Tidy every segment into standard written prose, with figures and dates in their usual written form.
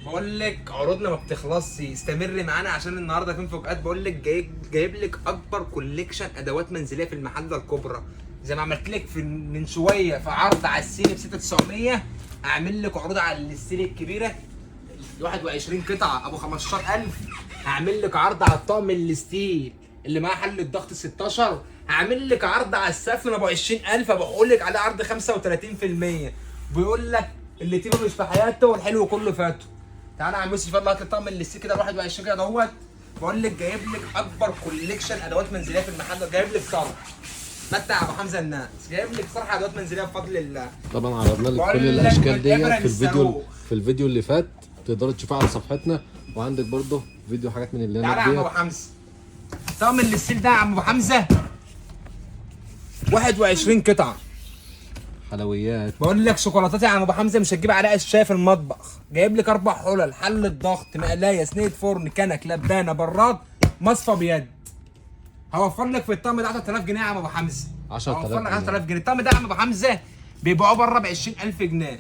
بقول لك عروضنا ما بتخلصش، استمر معانا عشان النهارده في مفاجآت. بقول لك جايب لك اكبر كوليكشن ادوات منزليه في المحله الكبرى. زي ما عملت لك من شويه في عرض على السيل ب 6900، اعمل لك عروض على السيل الكبيره 21 قطعه ابو 15000. هعمل لك عرض على الطقم الستيل اللي معاه حل الضغط 16، هعمل لك عرض على السفن ابو 20000، بقول لك عليه عرض 35%. بيقول لك اللي تيجي مش في حياته والحلو كله فاته. تعالى يا عم يوسف يلا هات الطقم اللي كده 21 كده اهوت. بقول لك جايب لك اكبر كوليكشن ادوات منزليه في المحل، جايب لك صرح متع ابو حمزه الناس، جايب لك صرح ادوات منزليه بفضل الله. طبعا عرضنا لك كل الاشكال دي في الفيديو اللي فات، تقدروا تشوفوها على صفحتنا، وعندك برضه فيديو حاجات من اللي انا تعالى يا عم ابو حمزه، الطقم اللي ده يا عم ابو حمزه 21 قطعه حلويات. بقول لك شوكولاتات يا عم ابو حمزه مش هتجيب عليها الشاي في المطبخ. جايب لك 4 حلل، حل الضغط، مقلايه، صينيه فرن، كنك، لبانه، براد، مصفى بيد. هوفر لك في الطقم ده 10000 جنيه يا عم ابو حمزه. 10000 هوفر لك 10000 جنيه. الطقم ده يا عم ابو حمزه بيبيعوه بره ب 20000 جنيه.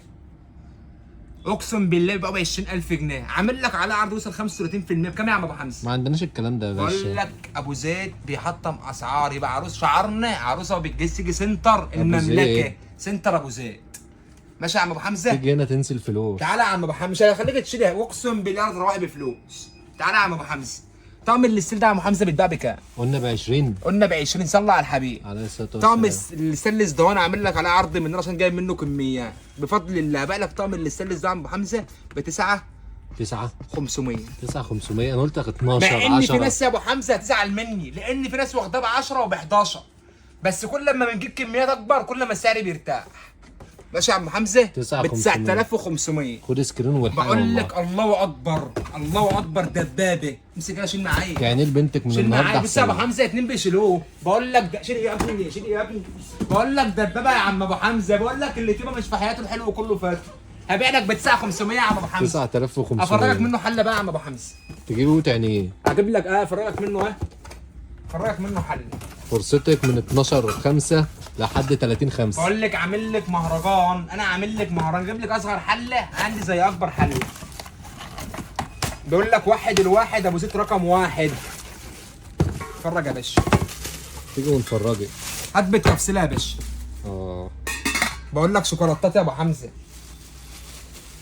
اقسم بالله بيبيعوه ب 20000 جنيه، عامل لك على عرض يوصل 35% بكام يا عم ابو حمزه؟ ما عندناش الكلام ده يا باشا. بقول لك ابو زيد بيحطم اسعار، يبقى عروس شعرنا عروسه وبتجس تيجي سنتر المملكه، سنتر ابو زيد. ماشي يا عم ابو حمزه؟ تيجي هنا تنسي الفلوس. تعالى يا عم ابو حمزه، مش هخليك تشيلها اقسم بالله تروح بفلوس. تعالى يا عم ابو حمزه، طقم الستيل ده يا عم ابو حمزه بيتباع بكام؟ قلنا ب 20. قلنا ب 20. صلى على الحبيب. عليه الصلاه والسلام. طقم الستانلس ده انا عامل لك عليه عرض من عشان جايب منه كميات بفضل الله. بقى لك طقم الستانلس ده يا عم ابو حمزه ب 9500. 9500 انا قلت لك 12 مع ان 10. في ناس يا ابو حمزه هتزعل مني، لان في ناس واخداه ب 10 وب 11، بس كل ما بنجيب كميات اكبر كل ما السعر بيرتاح. ماشي يا عم حمزه؟ ب 9500. خد سكرين والحاجه. بقول لك الله اكبر الله اكبر دبابه. امسك كده شيل معايا. يعني لبنتك من النهارده النهارده بص يا ابو حمزه 2 بيشيلوه. بقول لك شيل ايه يا ابني، شيل ايه يا ابني. بقول لك دبابه يا عم ابو حمزه. بقول لك اللي تبقى مش في حياته الحلو كله فات. هبيع لك ب 9500 يا عم ابو حمزه. 9500. افرجك منه حله بقى يا عم ابو حمزه. تجيبه وتعني ايه؟ هجيب لك افرجك منه افرجك منه حله. فرصتك من 12/5 لحد 30/5. بقول لك عامل لك مهرجان، انا عامل لك مهرجان، جايب لك اصغر حله عندي زي اكبر حله. بيقول لك واحد الواحد ابو زيت رقم 1. اتفرج يا باشا. تيجي ونفرجك. هات بالتفصيل يا باشا. بقول لك شوكولاتات يا ابو حمزه،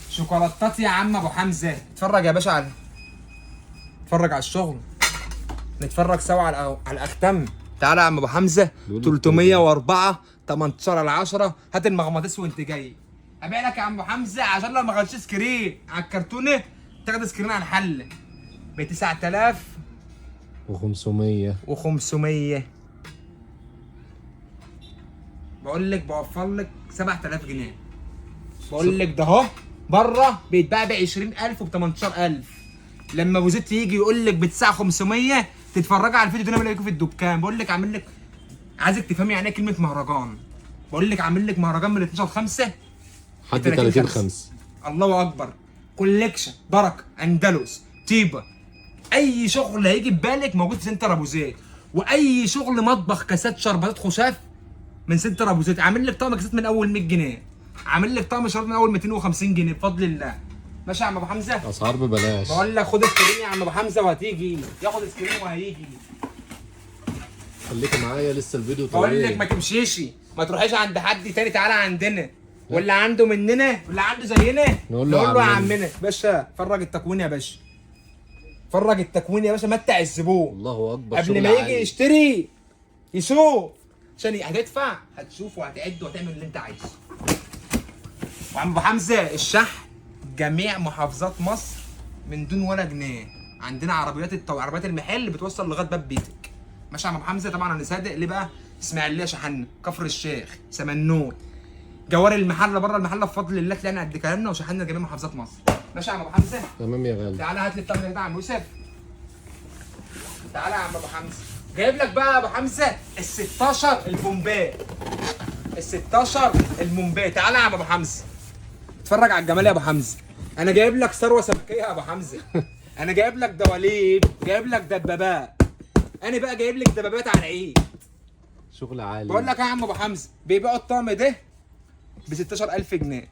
شوكولاتات يا عم ابو حمزه. اتفرج يا باشا اتفرج على الشغل، نتفرج سوا على الاختم. تعالى يا عم ابو حمزه 304 18/10. هات المغناطيس وانت جاي. ابيع لك يا عم ابو حمزه عشان لو ما خدتش سكرين على الكرتونه تاخد سكرين على الحله ب 9500. بقول لك بوفر لك 7000 جنيه. بقول لك ده اهو بره بيتباع ب 20000 وب 18000. لما ابو زيد يجي يقول لك ب 9500 تتفرج على الفيديو ده انا بلاقيكوا في الدكان. بقول لك عامل لك، عايزك تفهمي يعني ايه كلمه مهرجان. بقول لك عامل لك مهرجان من 12/5 لحد 30/5. الله اكبر. كوليكشن بركه اندلس طيبه، اي شغل هيجي ببالك موجود في سنتر ابو زيد. واي شغل مطبخ، كاسات، شربات، خشاف من سنتر ابو زيد. عامل لك طقم كاسات من اول 100 جنيه، عامل لك طقم شراب من اول 250 جنيه بفضل الله. ماشي يا عم ابو حمزه؟ اسعار ببلاش. بقول لك خد سكرين يا عم ابو حمزه وهتيجي ياخد سكرين وهيجي. خليكي معايا لسه الفيديو طويل. بقول لك ما تمشيش، ما تروحيش عند حد تاني، تعالى عندنا. واللي عنده مننا واللي عنده زينا نقول له يا عمنا. باشا فرج التكوين يا باشا، فرج التكوين يا باشا، متع الزبون. الله اكبر. قبل ما يجي يشتري يشوف، عشان هتدفع هتشوف وهتعد وهتعمل اللي انت عايزه. وعم ابو حمزه الشحن جميع محافظات مصر من دون ولا جنيه. عندنا عربيات المحل بتوصل لغايه باب بيتك. ماشي يا عم ابو حمزه؟ طبعا انا صادق ليه بقى؟ اسماعيليه شحنا، كفر الشيخ، سمنود، جوار المحله، بره المحله بفضل الله طلعنا قد كلامنا وشحنا جميع محافظات مصر. ماشي يا عم ابو حمزه؟ تمام يا غالي. تعالى هات لي الطقم ده يا عم يوسف. تعالى يا عم ابو حمزه، جايب لك بقى يا ابو حمزه ال 16 البومبات، ال 16 المومبات. تعالى يا عم ابو حمزه اتفرج على الجمال يا ابو حمزه. انا جايب لك ثروه سمكيه يا ابو حمزه. انا جايب لك دواليب، جايب لك دبابات. انا بقى جايب لك دبابات على العيد. شغل عالي. بقول لك يا عم ابو حمزه بيبيعوا الطقم ده ب 16000 جنيه.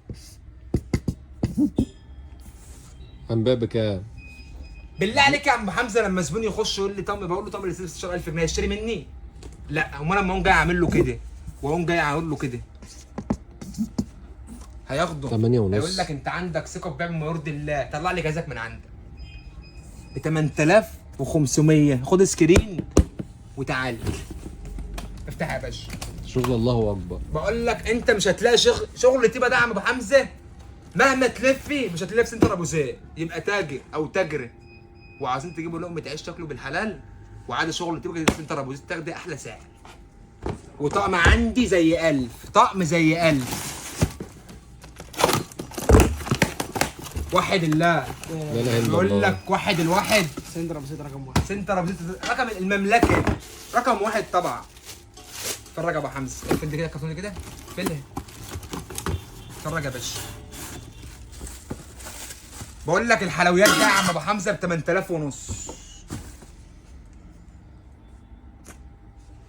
هنبيع بكام؟ بالله عليك يا عم حمزه، لما زبون يخش يقول لي طقم، بقول له طقم اللي 16000 جنيه يشتري مني؟ لا، امال لما اقوم جاي اعمل له كده واقوم جاي اقول له كده هياخده 8 ونص. هيقول لك انت عندك ثقه في بيع بما يرضي الله، طلع لي جهازك من عندك ب 8500، خد سكرين وتعالى افتح يا باشا. شغل الله اكبر. بقول لك انت مش هتلاقي شغل تيبه ده يا عم ابو حمزه، مهما تلف فيه مش هتلاقيه في سنتر ابو زيد. يبقى تاجر او تاجره وعايزين تجيبوا لقمه عيش تاكلوا بالحلال، وعادي شغل تيبه في سنتر ابو زيد تاخدي احلى سعر. وطقم عندي زي 1000، طقم زي 1000. وحد الله، لا اله الا بقول الله. لك وحد الواحد. سندر ابو زيد رقم 1. سنتر ابو زيد رقم المملكه، رقم 1 طبعا. اتفرج يا ابو حمزه، اقفل دي كده الكرتونه كده، اقفلها. اتفرج يا باشا. بقول لك الحلويات دي يا عم ابو حمزه ب 8000 ونص.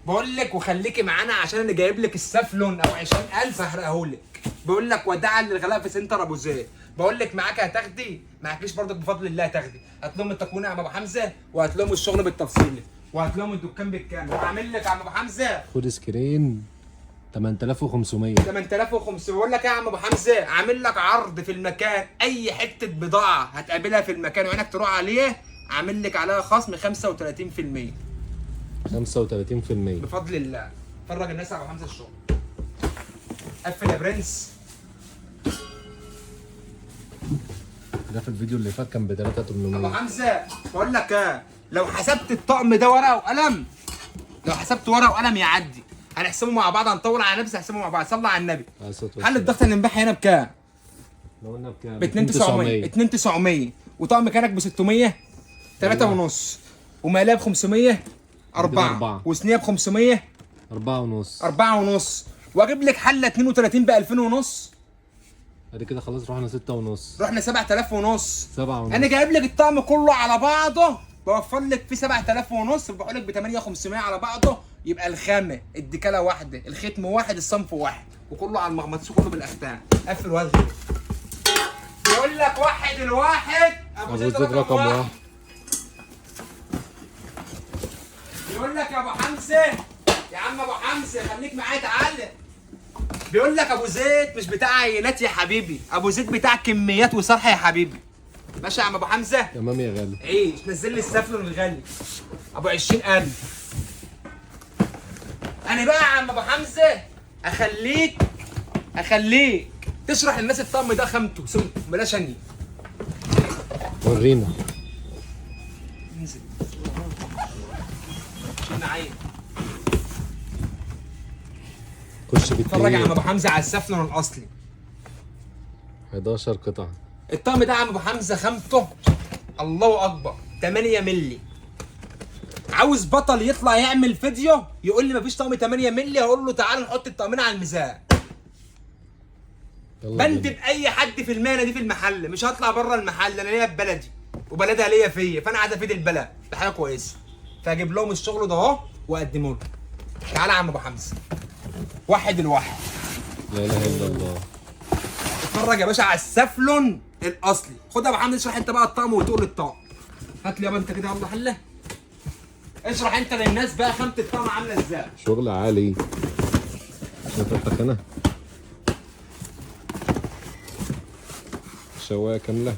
بقول لك وخليكي معانا عشان انا جايب لك السفلون او 20000 هحرقه لك. بقول لك وداعا للغلاء في سنتر ابو زيد. بقول لك معاك هتاخدي، معاكيش برضك بفضل الله هتاخدي. هات لهم التكوين يا عم ابو حمزه، وهات لهم الشغل بالتفصيل، وهات لهم الدكان بالكامل، وعامل لك يا عم ابو حمزه خد سكرين 8500. 8500. بقول لك يا عم ابو حمزه عامل لك عرض في المكان، اي حته بضاعه هتقابلها في المكان وعينك تروح عليه عامل لك عليها خصم 35%. 35% بفضل الله. فرج الناس على ابو حمزه الشغل. قفل يا برنس. ده في الفيديو اللي فات كان ب ابو 3800. حمزه بقول لك لو حسبت الطقم ده ورقه وقلم، لو حسبت ورقه وقلم يعدي. هنحسبه مع بعض، هنطول على نفسي، هنحسبه مع بعض. صلى على النبي. حل الضغط اللي امبارح هنا بكام؟ لو قلنا بكام؟ ب 2900. 2900 وطقم كانك ب 600، 3 ونص، ومقليه ب 500، 4 وصينيه ب 500، 4 ونص. 4 ونص، واجيب لك حله 32 ب 2000 ونص. ادي كده خلاص رحنا 6 ونص. رحنا 7000 ونص. 7 ونص. انا جايب لك الطقم كله على بعضه، بوفر لك فيه 7000 ونص، بقول لك ب 8500 على بعضه. يبقى الخامه الدكاله واحده، الختم واحد، الصنف واحد، وكله على المغمسه، كله بالاختام. قفل وزن. يقول لك واحد الواحد ابو زيد رقم 1. يقول لك يا ابو حمزه، يا عم ابو حمزه خليك معايا تعالى. بيقول لك ابو زيد مش بتاع عينات يا حبيبي، ابو زيد بتاع كميات وصرح يا حبيبي. ماشي يا عم ابو حمزه؟ تمام يا غالي. عيش. نزل لي السفلون الغالي ابو 20000. انا بقى يا عم ابو حمزه اخليك تشرح للناس الطقم ده خامته سمته بلاش اني. ورينا. انزل شيل معايا. خش اتفرج يا عم بالتقيل. ابو حمزه على السفلون الاصلي. 11 قطعه. الطقم ده يا عم ابو حمزه خامته الله اكبر 8 مللي. عاوز بطل يطلع يعمل فيديو يقول لي مفيش طقم 8 مللي، هقول له تعال نحط الطقمين على الميزان. يلا بندب بينا. اي حد في المهنه دي في المحل، مش هطلع بره المحل. انا ليا في بلدي وبلدها ليا فيا، فانا عايز افيد البلد بحاجه كويسه، فاجيب لهم الشغل ده اهو واقدمه لهم. تعالى يا عم ابو حمزه، واحد الواحد. لا اله الا الله. اتفرج يا باشا على السفلون الاصلي. خد يا ابو حمزه اشرح انت بقى الطقم وتقول الطقم. هات لي يابا انت كده، يلا حله. اشرح انت للناس بقى خامه الطقم عامله ازاي. شغل عالي. شوف هنا شوايه كامله.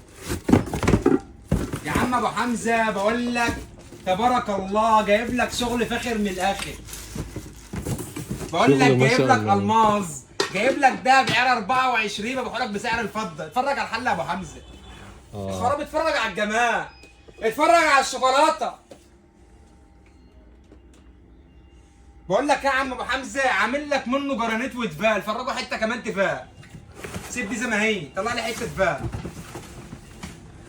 يا عم ابو حمزه بقول لك تبارك الله جايب لك شغل فاخر من الاخر. بقول لك شغل ما جايب شاء لك الله. الماظ، جايب لك ده بعيار 24 ببيعه لك بسعر الفضه. اتفرج على الحله يا ابو حمزه. خراب. اتفرج على الجمال، اتفرج على الشوكولاته. بقول لك يا عم ابو حمزه عامل لك منه جرانيت وتفال. فرجوا حته كمان تفال، سيب دي زي ما هي، طلع لي حته تفال.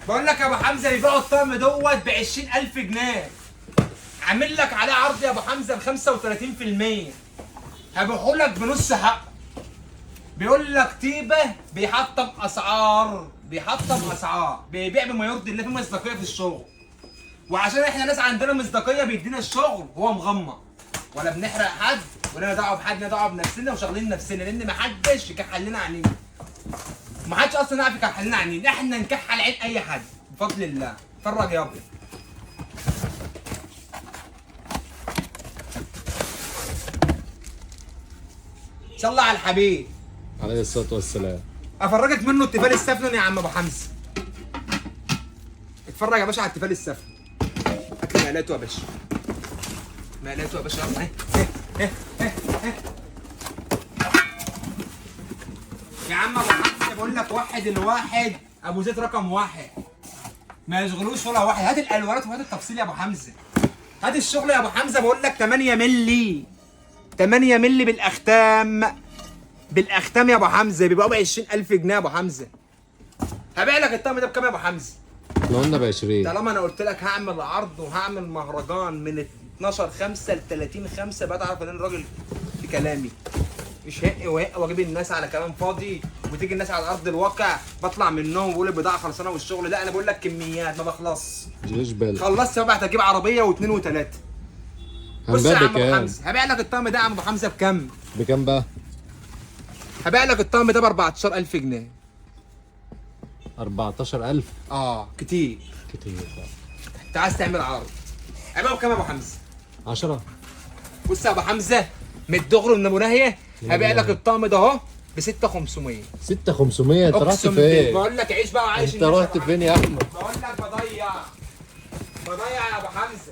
بقول لك يا ابو حمزه بيبيعوا الطقم دوت ب 20000 جنيه. عامل لك عليه عرض يا ابو حمزه ب 35%. هبيعه لك بنص حق. بيقول لك طيبه بيحطم اسعار، بيبيع بما يرضي الله، في مصداقيه في الشغل. وعشان احنا ناس عندنا مصداقيه بيدينا الشغل وهو مغمض، ولا بنحرق حد ولا دعوه بحد، لنا دعوه بنفسنا وشغالين نفسنا، لان محدش يكحل لنا عينينا. محدش اصلا يعرف يكحل لنا عينينا، احنا نكحل عين اي حد. بفضل الله. اتفرج يابا. صلى على الحبيب عليه الصلاه والسلام. افرجك منه التيفال السفن يا عم ابو حمزه. اتفرج يا باشا على التيفال السفن. هات لي مقلاته يا باشا. مقلاته يا باشا يلا. يا عم ابو حمزه بقول لك واحد الواحد ابو زيد رقم واحد. ما يشغلوش ولا واحد. هات الالوانات وهات التفصيل يا ابو حمزه. هات الشغل يا ابو حمزه بقول لك 8 مللي. 8 مللي بالاختام. بالاختام يا ابو حمزه بيبقوا ب 20000 جنيه يا ابو حمزه. هبيع لك الطقم ده بكام يا ابو حمزه؟ احنا قلنا ب 20. طالما انا قلت لك هعمل عرض وهعمل مهرجان من 12/5 ل 30/5 بقى تعرف ان انا راجل في كلامي. مش هق وهق واجيب الناس على كلام فاضي وتيجي الناس على ارض الواقع بطلع منهم وبقول البضاعه خلصانه والشغل. لا انا بقول لك كميات ما بخلصش. مش بالك. خلصت بقى هتجيب عربيه واثنين وثلاثه. بص يا هنبيع عم ابو بكام؟ حمزه هبيع لك الطقم ده يا عم ابو حمزه بكام؟ بكام بقى؟ هبيع لك الطقم ده ب 14000 جنيه. 14000. كتير. كتير. انت عايز تعمل عرض. هبيعه بكام يا ابو حمزه؟ 10. بص يا ابو حمزه من الدغري من ابو ناهيه هبيع لك الطقم ده اهو ب 6500. 6500 انت رحت اقسم بالله فين؟ بقول لك عيش بقى وعايش. انت رحت فين يا احمد؟ بقول لك بضيع يا ابو حمزه.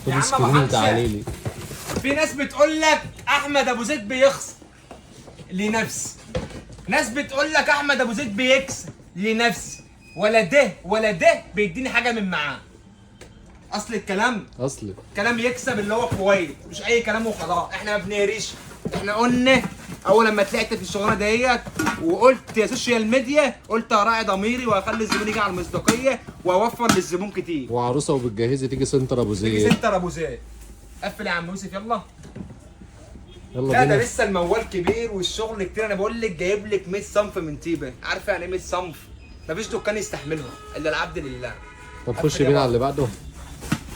خد يا عم سكرين أبو حمزة. تعالي لي. في ناس بتقول لك احمد ابو زيد بيخسر لنفسي. ناس بتقول لك احمد ابو زيد بيكسب لنفسي. ولا ده بيديني حاجه من معاه. اصل الكلام اصلي كلام يكسب اللي هو كويس مش اي كلام وخلاص. احنا ما بنهريش. احنا قلنا اول لما طلعت في الشغلانه ديت وقلت يا سوشيال ميديا قلت هراعي ضميري وهخلي الزبون يجي على المصداقيه واوفر للزبون كتير. وعروسه وبتجهزي تيجي سنتر ابو تيجي زيد. سنتر ابو زيد. قفل يا عم يوسف يلا. يلا لا ده بينا. لسه الموال كبير والشغل كتير. انا بقول لك جايب لك 100 صنف من تيبه. عارفه يعني ايه 100 صنف؟ مفيش دكان يستحملهم الا العبد لله. طب خش بينا على اللي بعده.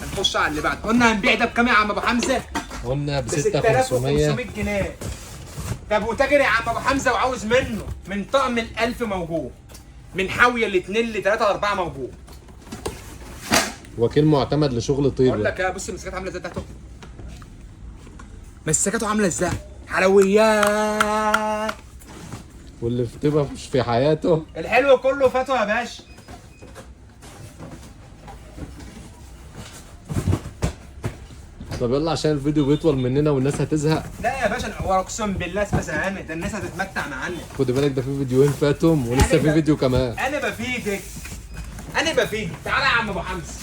هنخش على اللي بعد. قلنا هنبيع ده بكام يا عم ابو حمزه؟ قلنا ب ب 6500. 6500 جنيه. طب وتاجر يا عم ابو حمزه وعاوز منه من طقم ال1000 موجود. من حاويه ل2 ل3 ل4 موجود. وكيل معتمد لشغل بقول طيبه. لك يا بص المسكات عامله ازاي تحته. مسكاته عامله ازاي؟ حلويات. واللي في طيبه مش في حياته. الحلو كله فاتو يا باشا. طب يلا عشان الفيديو بيطول مننا والناس هتزهق. لا يا باشا اقسم بالله اسمها زهانه. ده الناس هتتمتع معانا. خد بالك ده في فيديوهين فاتهم ولسه في فيديو كمان. انا بفيدك. تعالى يا عم ابو حمزه.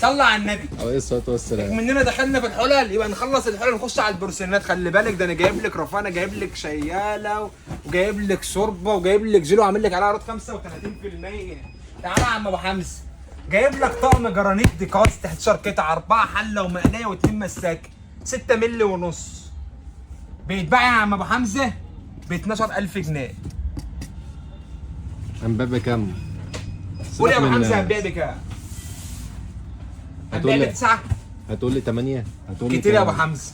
صلى على النبي. عليه الصلاه والسلام. مننا دخلنا في الحلل يبقى نخلص الحلل نخش على البورسلينات. خلي بالك ده انا جايب لك رفانه جايب لك شياله وجايب لك شوربه وجايب لك جيلو عامل لك عليها عروض 35%. تعالى يا عم ابو حمزه. جايب لك طقم جرانيت ديكاز 11 قطعه 4 حله ومقلايه و2 مساكه 6 مللي ونص. بيتباع يا عم ابو حمزه ب 12000 جنيه. هنبيع بكام؟ قول يا ابو سيبك من- حمزه هنبيع بكام؟ هتقول هنبيع لي ب9. هتقول لي 8. هتقول لي كتير يا كام؟ ابو حمزه.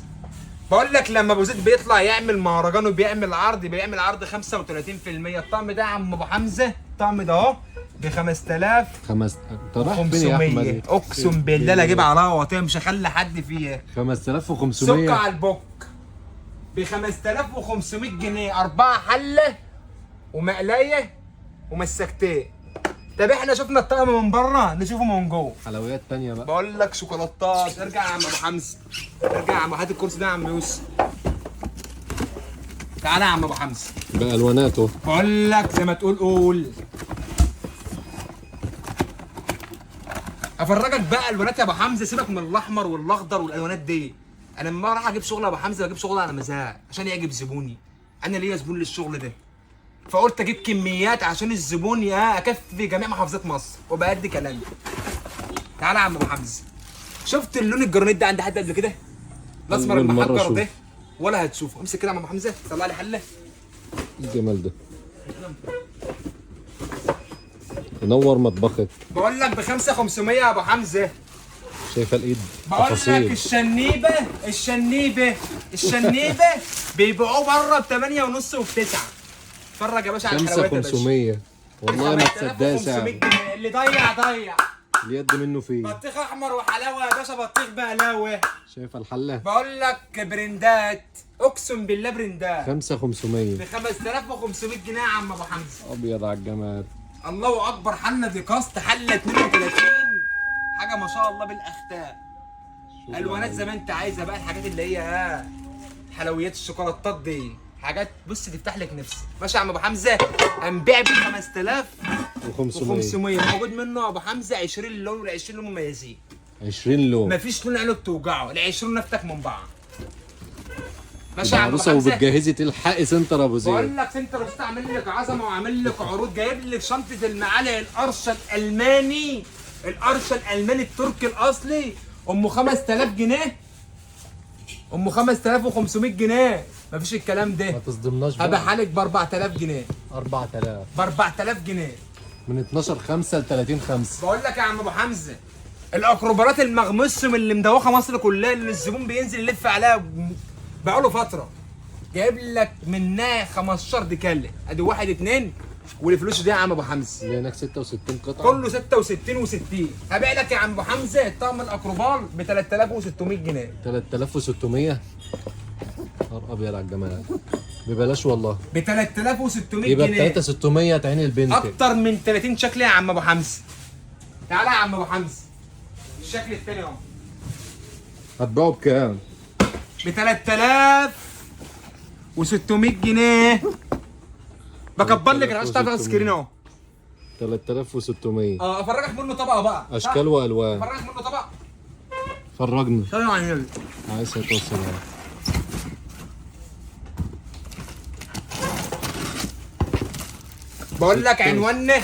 بقول لك لما ابو زيد بيطلع يعمل مهرجان وبيعمل عرض بيعمل عرض 35%. الطقم ده يا عم ابو حمزه الطقم ده اهو ب 5500. انت رايح فين يا احمد؟ اقسم بالله لا اجيب عليها وطيه مش هخلي حد فيها. 5500. سكر على البوك ب 5500 جنيه 4 حله ومقلايه ومسكتين. طب احنا شفنا الطقم من بره نشوفه من جوه. حلويات تانية بقى. بقول لك شوكولاتات. ارجع يا عم ابو حمزه. ارجع يا عم. هات الكرسي ده يا عم يوسف. تعالى يا عم ابو حمزه. بالواناته. بقول لك زي ما تقول قول. افرجك بقى الوانات يا ابو حمزه. سيبك من الاحمر والاخضر والالوانات دي. انا لما راح اجيب شغل يا ابو حمزه بجيب شغل على مزاج عشان يعجب زبوني. انا ليا زبون للشغل ده. فقلت اجيب كميات عشان الزبون يا اكفي جميع محافظات مصر وبقى قد كلامي. تعالى يا عم ابو حمزه. شفت اللون الجرانيت ده عند حد قبل كده؟ الاسمر أول مرة المحجر أشوف. ده ولا هتشوفه. امسك كده يا عم ابو حمزه. طلع لي حله. ايه الجمال ده؟ ينور مطبخك. بقول لك ب 5500 يا ابو حمزه. شايفه الايد؟ بقول لك تفاصيل. الشنيبه بيبيعوه بره ب 8 ونص وب 9. اتفرج يا باشا على الحلويات يا باشا. 500 والله ما تصدق سعر. 500 جنيه اللي ضيع. اليد منه فيه. بطيخ احمر وحلاوه يا باشا، بطيخ بقلاوه. شايف الحله؟ بقول لك برندات، اقسم بالله برندات 500 ب 5500 جنيه يا عم ابو حمزه. ابيض على الجمال. الله اكبر. حله دي كاست، حله 32 حاجه ما شاء الله بالاختاء. الوانات زي ما انت عايزه بقى، الحاجات اللي هي حلويات الشوكولاتات دي، حاجات بص تفتح لك نفسك. ماشي يا عم ابو حمزه، هنبيع ب 5500 موجود منه يا ابو حمزه 20 لون، وال 20 لون مميزين. 20 لون مفيش لون عينه بتوجعه، ال 20 نفتك من بعض. ماشي يا عم ابو عروسه حمزه. وبتجهزي تلحقي سنتر ابو زيد. بقول لك سنتر وسط عامل لك عظمه وعامل لك عروض، جايب لك شنطه المعالق القرشه الالماني، القرشه الالماني التركي الاصلي، ام 5000 جنيه، ام 5500 جنيه. مفيش الكلام ما ده. تصدمناش بقى. هبيعها لك ب 4000 جنيه. 4000 ب 4000 جنيه. من 12/5 ل 30/5. بقول لك يا عم ابو حمزه، الاكروبارات المغمسم اللي مدوخه مصر كلها، اللي الزبون بينزل يلف عليها بقاله فتره، جايب لك منها 15 ديكال. ادي 1 2 والفلوس دي يا عم ابو حمزه. اللي هناك 66 قطعه كله 66 و60. هبيع لك يا عم ابو حمزه طقم الاكروبال ب 3600 جنيه. 3600. نهار ابيض على الجمال. ببلاش والله. ب 3600 يبقى ب جنيه. 3600 تعين البنت. اكتر من 30 شكل يا عم ابو حمزه. تعالى يا عم ابو حمزه، الشكل الثاني اهو هتبيعه بكام؟ ب 3600 جنيه. بكبر لك عشان تعرف السكرين اهو. 3600. افرجك منه طبقه بقى. اشكال والوان. افرجك منه طبقه. فرجني. ثانيه على النبي. عايز توصل. بقول لك عنواننا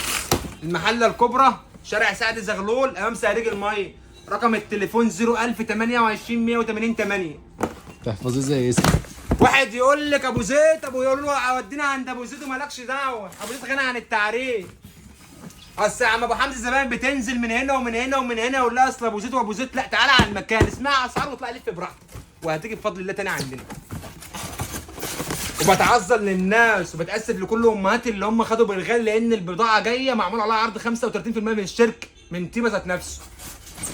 المحله الكبرى، شارع سعد زغلول امام صناديق الميه. رقم التليفون 01028 180 8. تحفظيه زي اسمك. واحد يقول لك ابو زيد، ابو يقول له ودينا عند ابو زيد ومالكش دعوه، ابو زيد غني عن التعريف. اصل يا عم ابو حمزه زمان بتنزل من هنا ومن هنا ومن هنا يقول لها اصل ابو زيد وابو زيد. لا، تعالى على المكان، اسمع اسعار واطلع لف براحتك، وهتيجي بفضل الله تاني عندنا. وبتعذر للناس وبتاسف لكل امهات اللي هم خدوا بالغال، لان البضاعه جايه معمول عليها عرض 35% من الشركه من تيمه ذات نفسه.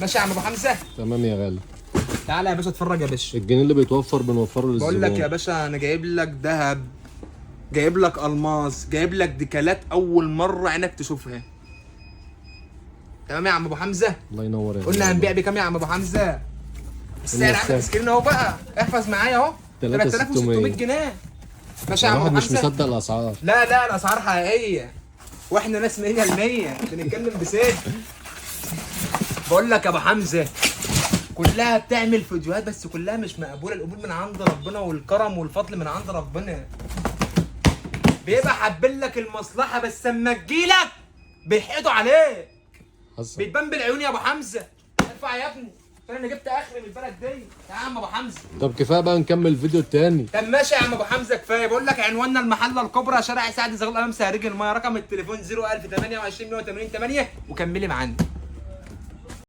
ماشي يا عم ابو حمزه. تمام يا غالي. تعالى يا باشا اتفرج يا باشا. الجنيه اللي بيتوفر بنوفره للزبون. بقول لك يا باشا، انا جايب لك ذهب، جايب لك الماس، جايب لك ديكالات اول مره عينك تشوفها. تمام يا عم ابو حمزه. الله ينور يا قلنا هنبيع بكام يا عم ابو حمزه؟ السعر عندك سكرين اهو بقى، احفظ معايا اهو. 3600 جنيه. ماشي يا عم الواحد ابو مش حمزه. مصدق الاسعار. لا الاسعار حقيقيه، واحنا ناس 100% بنتكلم بصدق. بقول لك يا ابو حمزه، كلها بتعمل فيديوهات بس كلها مش مقبوله. القبول من عند ربنا والكرم والفضل من عند ربنا. بيبقى حابين لك المصلحه بس اما تجيلك بيحقدوا عليك. حصل. بيتبان بالعيون يا ابو حمزه. ارفع يا ابني عشان انا جبت اخر من البلد دي يا عم ابو حمزه. طب كفايه بقى نكمل الفيديو التاني. طب ماشي يا عم ابو حمزه كفايه. بقول لك عنواننا المحله الكبرى، شارع سعد زغلول امام صناديق الميه. رقم التليفون 01028 180 8. وكملي معانا.